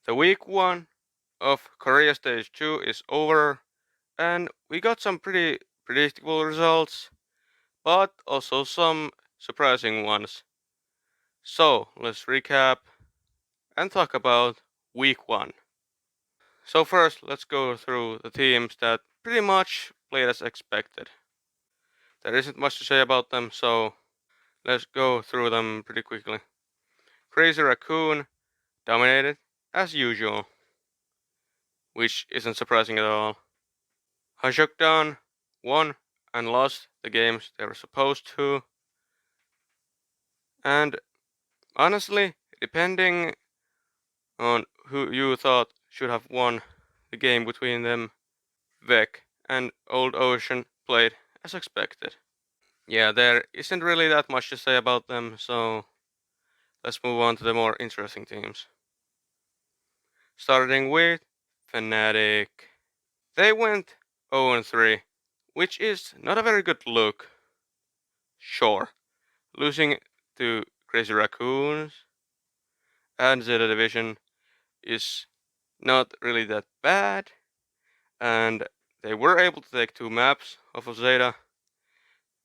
The week 1 of Korea Stage 2 is over, and we got some pretty predictable results, but also some surprising ones. So let's recap and talk about week 1. So first, let's go through the teams that pretty much played as expected. There isn't much to say about them, so let's go through them pretty quickly. Crazy Raccoon dominated as usual, which isn't surprising at all. Hajokdan won and lost the games they were supposed to, and honestly, depending on who you thought should have won the game between them, Vec and Old Ocean played as expected. Yeah, there isn't really that much to say about them, so let's move on to the more interesting teams. Starting with Fnatic. They went 0-3, which is not a very good look. Sure, losing to Crazy Raccoons and Zeta Division is not really that bad, and they were able to take 2 maps off of Zeta,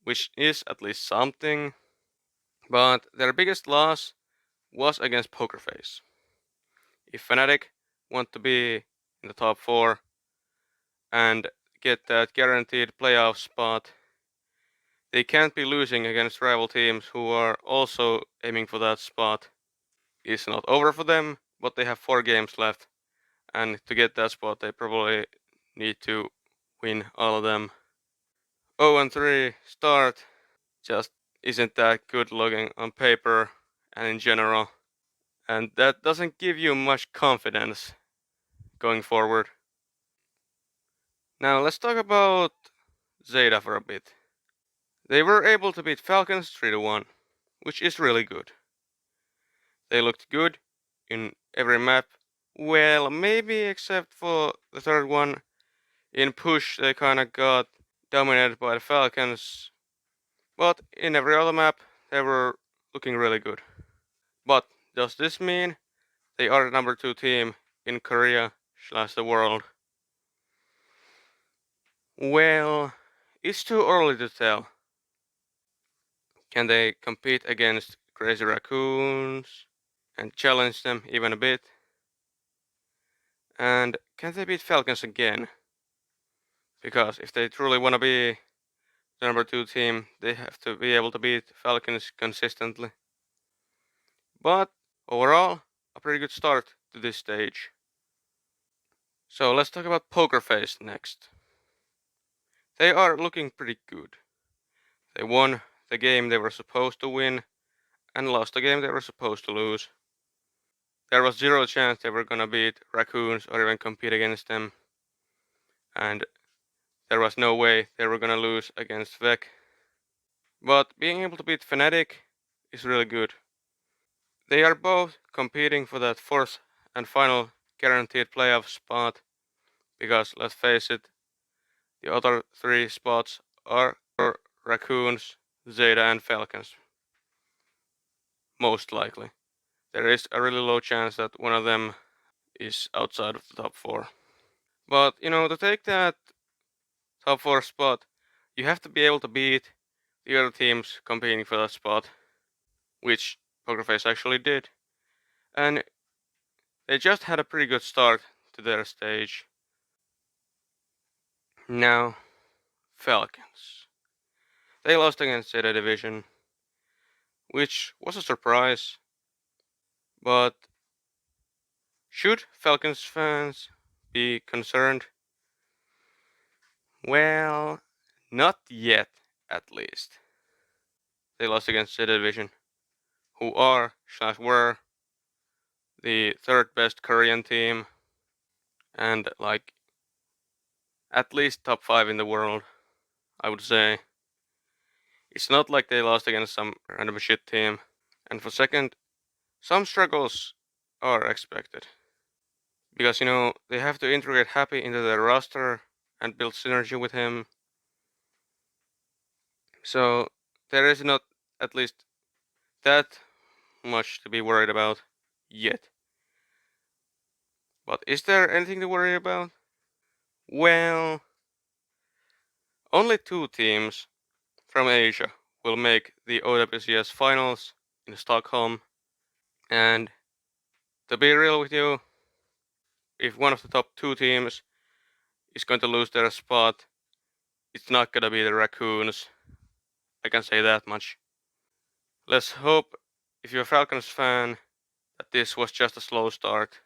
which is at least something, but their biggest loss was against Pokerface. If Fnatic want to be in the top 4 and get that guaranteed playoff spot, they can't be losing against rival teams who are also aiming for that spot. It's not over for them, but they have 4 games left, and to get that spot, they probably need to win all of them. 0-3 start just isn't that good looking on paper and in general, and that doesn't give you much confidence going forward. Now let's talk about Zeta for a bit. They were able to beat Falcons 3-1, which is really good. They looked good in every map. Well, maybe except for the third one. In push, they kinda got dominated by the Falcons, but in every other map, they were looking really good. But does this mean they are the number 2 team in Korea/the world? Well, it's too early to tell. Can they compete against Crazy Raccoons and challenge them even a bit? And can they beat Falcons again? Because if they truly want to be the number 2 team, they have to be able to beat Falcons consistently. But overall, a pretty good start to this stage. So let's talk about Poker Face next. They are looking pretty good. They won the game they were supposed to win and lost the game they were supposed to lose. There was zero chance they were gonna beat Raccoons or even compete against them, and there was no way they were gonna lose against Vec. But being able to beat Fnatic is really good. They are both competing for that fourth and final guaranteed playoff spot, because let's face it, the other 3 spots are for Raccoons, Zeta, and Falcons. Most likely. There is a really low chance that one of them is outside of the top 4. But, to take that top 4 spot, you have to be able to beat the other teams competing for that spot, which Pokerface actually did. And they just had a pretty good start to their stage. Now, Falcons. They lost against Zeta Division, which was a surprise. But should Falcons fans be concerned? Well, not yet, at least. They lost against Zeta Division, who are/were the third best Korean team, and like at least top 5 in the world, I would say. It's not like they lost against some random shit team. And for second, some struggles are expected. Because, they have to integrate Happy into their roster and build synergy with him. So there is not at least that much to be worried about yet. But is there anything to worry about? Well, only two teams from Asia will make the OWCS finals in Stockholm. And to be real with you, if one of the top two teams is going to lose their spot, it's not gonna be the Raccoons. I can say that much. Let's hope, if you're a Falcons fan, that this was just a slow start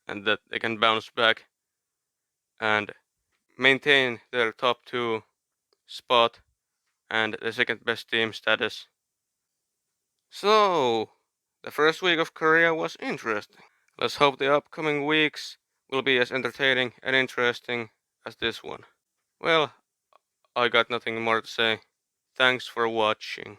and that they can bounce back and maintain their top two spot and the second best team status. So, the first week of Korea was interesting. Let's hope the upcoming weeks will be as entertaining and interesting as this one. Well, I got nothing more to say. Thanks for watching.